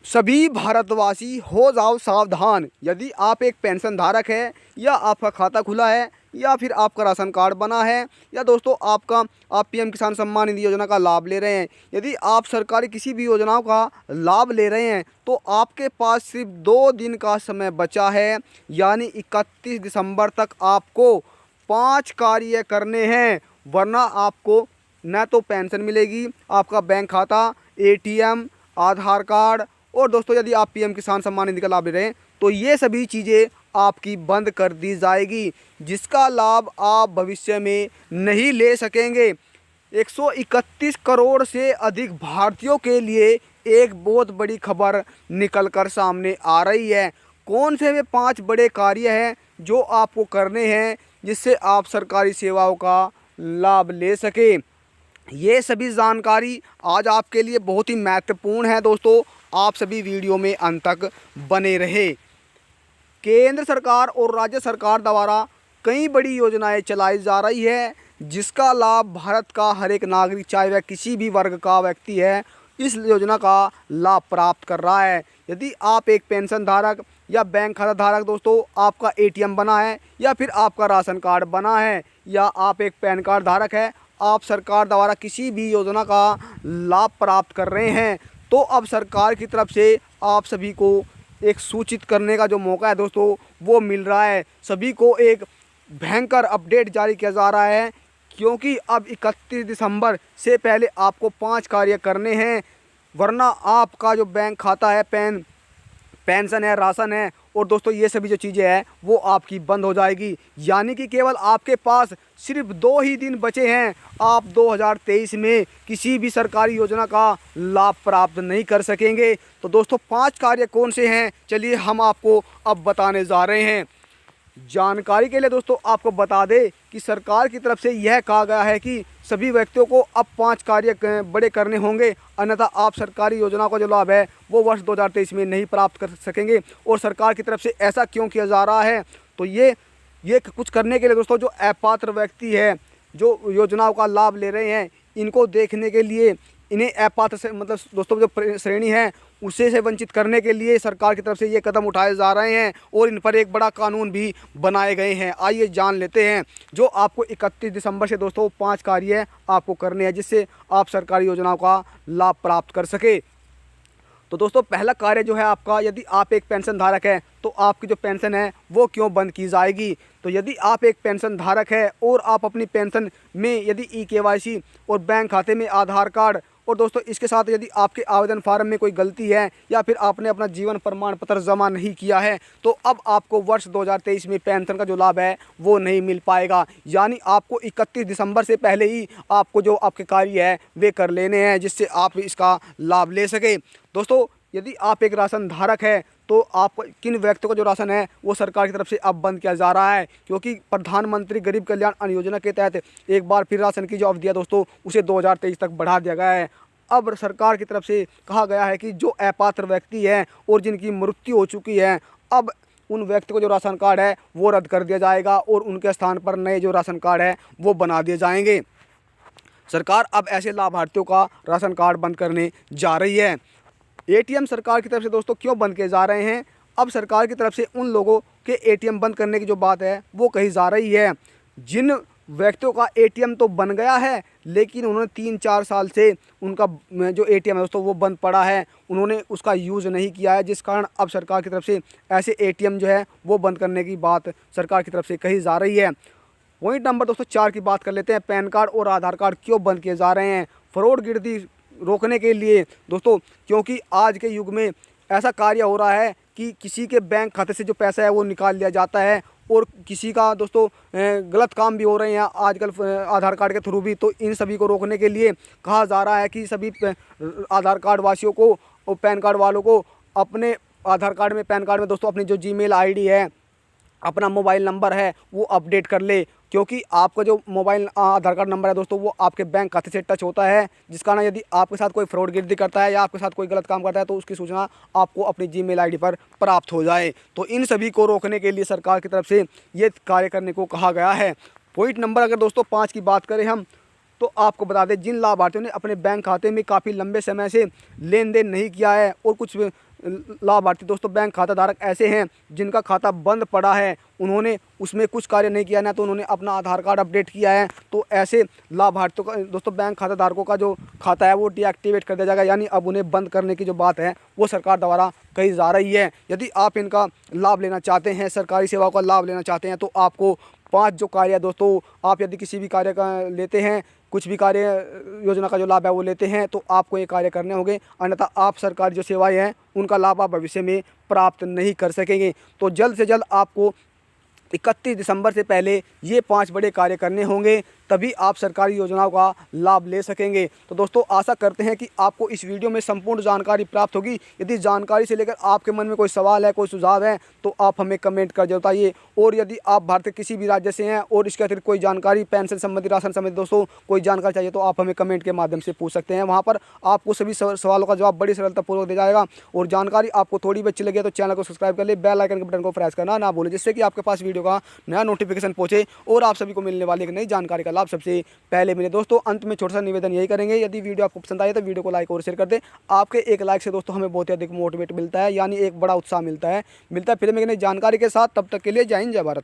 सभी भारतवासी हो जाओ सावधान। यदि आप एक पेंशन धारक है या आपका खाता खुला है या फिर आपका राशन कार्ड बना है या दोस्तों आप पीएम किसान सम्मान निधि योजना का लाभ ले रहे हैं, यदि आप सरकारी किसी भी योजनाओं का लाभ ले रहे हैं तो आपके पास सिर्फ 2 दिन का समय बचा है। यानी 31 दिसंबर तक आपको 5 कार्य करने हैं, वरना आपको न तो पेंशन मिलेगी, आपका बैंक खाता, एटीएम, आधार कार्ड और दोस्तों यदि आप पीएम किसान सम्मान निधि का लाभ ले रहे हैं तो ये सभी चीज़ें आपकी बंद कर दी जाएगी, जिसका लाभ आप भविष्य में नहीं ले सकेंगे। 131 करोड़ से अधिक भारतीयों के लिए एक बहुत बड़ी खबर निकल कर सामने आ रही है। कौन से वे 5 बड़े कार्य हैं जो आपको करने हैं जिससे आप सरकारी सेवाओं का लाभ ले सकें। ये सभी जानकारी आज आपके लिए बहुत ही महत्वपूर्ण है दोस्तों, आप सभी वीडियो में अंत तक बने रहे। केंद्र सरकार और राज्य सरकार द्वारा कई बड़ी योजनाएं चलाई जा रही है, जिसका लाभ भारत का हर एक नागरिक, चाहे वह किसी भी वर्ग का व्यक्ति है, इस योजना का लाभ प्राप्त कर रहा है। यदि आप एक पेंशन धारक या बैंक खाता धारक दोस्तों, आपका एटीएम बना है या फिर आपका राशन कार्ड बना है या आप एक पैन कार्ड धारक है, आप सरकार द्वारा किसी भी योजना का लाभ प्राप्त कर रहे हैं, तो अब सरकार की तरफ से आप सभी को एक सूचित करने का जो मौका है दोस्तों वो मिल रहा है। सभी को एक भयंकर अपडेट जारी किया जा रहा है, क्योंकि अब 31 दिसंबर से पहले आपको 5 कार्य करने हैं, वरना आपका जो बैंक खाता है, पेंशन है, राशन है और दोस्तों ये सभी जो चीज़ें हैं वो आपकी बंद हो जाएगी। यानी कि केवल आपके पास सिर्फ 2 ही दिन बचे हैं, आप 2023 में किसी भी सरकारी योजना का लाभ प्राप्त नहीं कर सकेंगे। तो दोस्तों 5 कार्य कौन से हैं, चलिए हम आपको अब बताने जा रहे हैं। जानकारी के लिए दोस्तों आपको बता दें कि सरकार की तरफ से यह कहा गया है कि सभी व्यक्तियों को अब 5 कार्य बड़े करने होंगे, अन्यथा आप सरकारी योजनाओं का जो लाभ है वो वर्ष 2023 में नहीं प्राप्त कर सकेंगे। और सरकार की तरफ से ऐसा क्यों किया जा रहा है, तो ये कुछ करने के लिए दोस्तों जो अपात्र व्यक्ति है, जो योजनाओं का लाभ ले रहे हैं, इनको देखने के लिए, इन्हें अपात्र से मतलब दोस्तों जो श्रेणी है उसे से वंचित करने के लिए सरकार की तरफ से ये कदम उठाए जा रहे हैं और इन पर एक बड़ा कानून भी बनाए गए हैं। आइए जान लेते हैं जो आपको 31 दिसंबर से दोस्तों 5 कार्य आपको करने हैं, जिससे आप सरकारी योजनाओं का लाभ प्राप्त कर सके। तो दोस्तों पहला कार्य जो है आपका, यदि आप एक पेंशन धारक है तो आपकी जो पेंशन है वो क्यों बंद की जाएगी। तो यदि आप एक पेंशन धारक है और आप अपनी पेंशन में यदि ई-केवाईसी और बैंक खाते में आधार कार्ड और दोस्तों इसके साथ यदि आपके आवेदन फार्म में कोई गलती है या फिर आपने अपना जीवन प्रमाण पत्र जमा नहीं किया है, तो अब आपको वर्ष 2023 में पेंशन का जो लाभ है वो नहीं मिल पाएगा। यानी आपको 31 दिसंबर से पहले ही आपको जो आपके कार्य है वे कर लेने हैं, जिससे आप इसका लाभ ले सके। दोस्तों यदि आप एक राशन धारक है तो आप किन व्यक्तियों का जो राशन है वो सरकार की तरफ से अब बंद किया जा रहा है, क्योंकि प्रधानमंत्री गरीब कल्याण अन्न योजना के तहत एक बार फिर राशन की जो अवधि है दोस्तों उसे 2023 तक बढ़ा दिया गया है। अब सरकार की तरफ से कहा गया है कि जो अपात्र व्यक्ति हैं और जिनकी मृत्यु हो चुकी है, अब उन व्यक्ति को जो राशन कार्ड है वो रद्द कर दिया जाएगा और उनके स्थान पर नए जो राशन कार्ड है वो बना दिए जाएंगे। सरकार अब ऐसे लाभार्थियों का राशन कार्ड बंद करने जा रही है। एटीएम सरकार की तरफ से दोस्तों क्यों बंद किए जा रहे हैं, अब सरकार की तरफ से उन लोगों के एटीएम बंद करने की जो बात है वो कही जा रही है जिन व्यक्तियों का एटीएम तो बन गया है लेकिन उन्होंने 3-4 साल से उनका जो एटीएम है दोस्तों वो बंद पड़ा है, उन्होंने उसका यूज़ नहीं किया है, जिस कारण अब सरकार की तरफ से ऐसे एटीएम जो है वो बंद करने की बात सरकार की तरफ से कही जा रही है। पॉइंट नंबर दोस्तों 4 की बात कर लेते हैं। पैन कार्ड और आधार कार्ड क्यों बंद किए जा रहे हैं, फ्रॉड गिरदी रोकने के लिए दोस्तों, क्योंकि आज के युग में ऐसा कार्य हो रहा है कि किसी के बैंक खाते से जो पैसा है वो निकाल लिया जाता है और किसी का दोस्तों गलत काम भी हो रहे हैं आजकल आधार कार्ड के थ्रू भी। तो इन सभी को रोकने के लिए कहा जा रहा है कि सभी आधार कार्ड वासियों को और पैन कार्ड वालों को अपने आधार कार्ड में, पैन कार्ड में दोस्तों अपनी जो जीमेल आईडी है, अपना मोबाइल नंबर है वो अपडेट कर ले, क्योंकि आपका जो मोबाइल आधार कार्ड नंबर है दोस्तों वो आपके बैंक खाते से टच होता है, जिस कारण यदि आपके साथ कोई फ्रॉड गिरदी करता है या आपके साथ कोई गलत काम करता है तो उसकी सूचना आपको अपनी जीमेल आईडी पर प्राप्त हो जाए। तो इन सभी को रोकने के लिए सरकार की तरफ से ये कार्य करने को कहा गया है। पॉइंट नंबर अगर दोस्तों 5 की बात करें हम, तो आपको बता दें जिन लाभार्थियों ने अपने बैंक खाते में काफ़ी लंबे समय से लेन देन नहीं किया है और कुछ लाभार्थी दोस्तों बैंक खाता धारक ऐसे हैं जिनका खाता बंद पड़ा है, उन्होंने उसमें कुछ कार्य नहीं किया ना तो उन्होंने अपना आधार कार्ड अपडेट किया है, तो ऐसे लाभार्थियों का दोस्तों बैंक खाता धारकों का जो खाता है वो डीएक्टिवेट कर दिया जाएगा, यानी अब उन्हें बंद करने की जो बात है वो सरकार द्वारा कही जा रही है। यदि आप इनका लाभ लेना चाहते हैं, सरकारी सेवाओं का लाभ लेना चाहते हैं, तो आपको 5 जो कार्य है दोस्तों, आप यदि किसी भी कार्य का लेते हैं, कुछ भी कार्य योजना का जो लाभ है वो लेते हैं, तो आपको ये कार्य करने होंगे, अन्यथा आप सरकारी जो सेवाएं हैं उनका लाभ आप भविष्य में प्राप्त नहीं कर सकेंगे। तो जल्द से जल्द आपको 31 दिसंबर से पहले ये 5 बड़े कार्य करने होंगे, तभी आप सरकारी योजनाओं का लाभ ले सकेंगे। तो दोस्तों आशा करते हैं कि आपको इस वीडियो में संपूर्ण जानकारी प्राप्त होगी। यदि जानकारी से लेकर आपके मन में कोई सवाल है, कोई सुझाव है, तो आप हमें कमेंट कर बताइए। और यदि आप भारत के किसी भी राज्य से हैं और इसके अतिरिक्त कोई जानकारी पेंशन संबंधी, राशन संबंधी दोस्तों कोई जानकारी चाहिए, तो आप हमें कमेंट के माध्यम से पूछ सकते हैं। वहाँ पर आपको सभी सवालों का जवाब बड़ी सरलतापूर्वक दिया जाएगा। और जानकारी आपको थोड़ी भी अच्छी लगे तो चैनल को सब्सक्राइब कर ले, बेल आइकन के बटन को प्रेस करना ना भूलें, जिससे कि आपके पास वीडियो का नया नोटिफिकेशन पहुंचे और आप सभी को मिलने वाली एक नई जानकारी का लाभ सबसे पहले मिले। दोस्तों अंत में छोटा सा निवेदन यही करेंगे, यदि वीडियो आपको पसंद आए तो वीडियो को लाइक और शेयर कर दें। आपके एक लाइक से दोस्तों हमें बहुत ही अधिक मोटिवेट मिलता है, यानी एक बड़ा उत्साह मिलता है। फिर में एक नई जानकारी के साथ, तब तक के लिए जय हिंद जय भारत।